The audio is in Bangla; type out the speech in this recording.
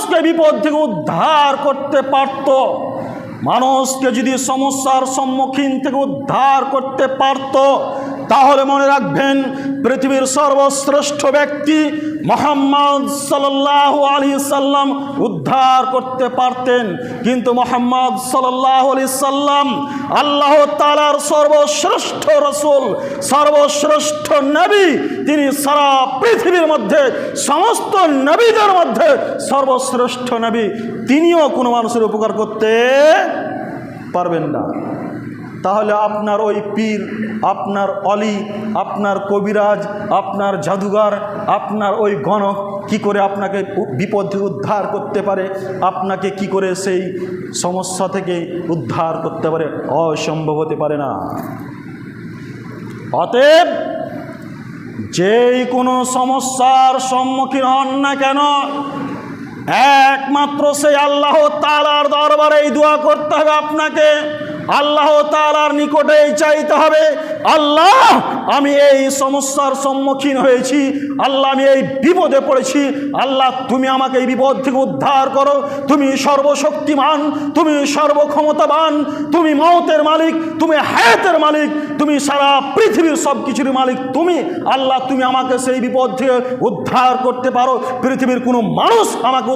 মানুষকে বিপদ থেকে উদ্ধার করতে পারত, মানুষকে যদি সমস্যার সম্মুখীন থেকে উদ্ধার করতে পারত, তাহলে মনে রাখবেন পৃথিবীর সর্বশ্রেষ্ঠ ব্যক্তি মুহাম্মদ সাল্লাল্লাহু আলাইহি সাল্লাম উদ্ধার করতে পারতেন। কিন্তু মুহাম্মদ সাল্লাল্লাহু আলাইহি সাল্লাম আল্লাহ তাআলার সর্বশ্রেষ্ঠ রাসূল, সর্বশ্রেষ্ঠ নবী। তিনি সারা পৃথিবীর মধ্যে সমস্ত নবীদের মধ্যে সর্বশ্রেষ্ঠ নবী। তিনিও কোনো মানুষের উপকার করতে পারবেন না। তাহলে আপনার ওই পীর, আপনার অলি, আপনার কবিরাজ, আপনার জাদুঘর, আপনার ওই গণক কি করে আপনাকে বিপদ থেকে উদ্ধার করতে পারে? আপনাকে কি করে সেই সমস্যা থেকে উদ্ধার করতে পারে? অসম্ভব হতে পারে না। অতএব যেই কোনো সমস্যার সম্মুখীন হন না কেন, একমাত্র সেই আল্লাহ তাআলার দরবারে এই দোয়া করতে হবে আপনাকে। আল্লাহ তাআলার নিকটেই চাইতে হবে, আল্লাহ আমি এই সমস্যার সম্মুখীন হয়েছি, আল্লাহ আমি এই বিপদে পড়েছি, আল্লাহ তুমি আমাকে এই বিপদ থেকে উদ্ধার করো। তুমি সর্বশক্তিমান, তুমি সর্বক্ষমতাবান, তুমি মওতের মালিক, তুমি হায়াতের মালিক, তুমি সারা পৃথিবীর সব কিছুর মালিক তুমি। আল্লাহ তুমি আমাকে সেই বিপদ থেকে উদ্ধার করতে পারো। পৃথিবীর কোনো মানুষ আমাকে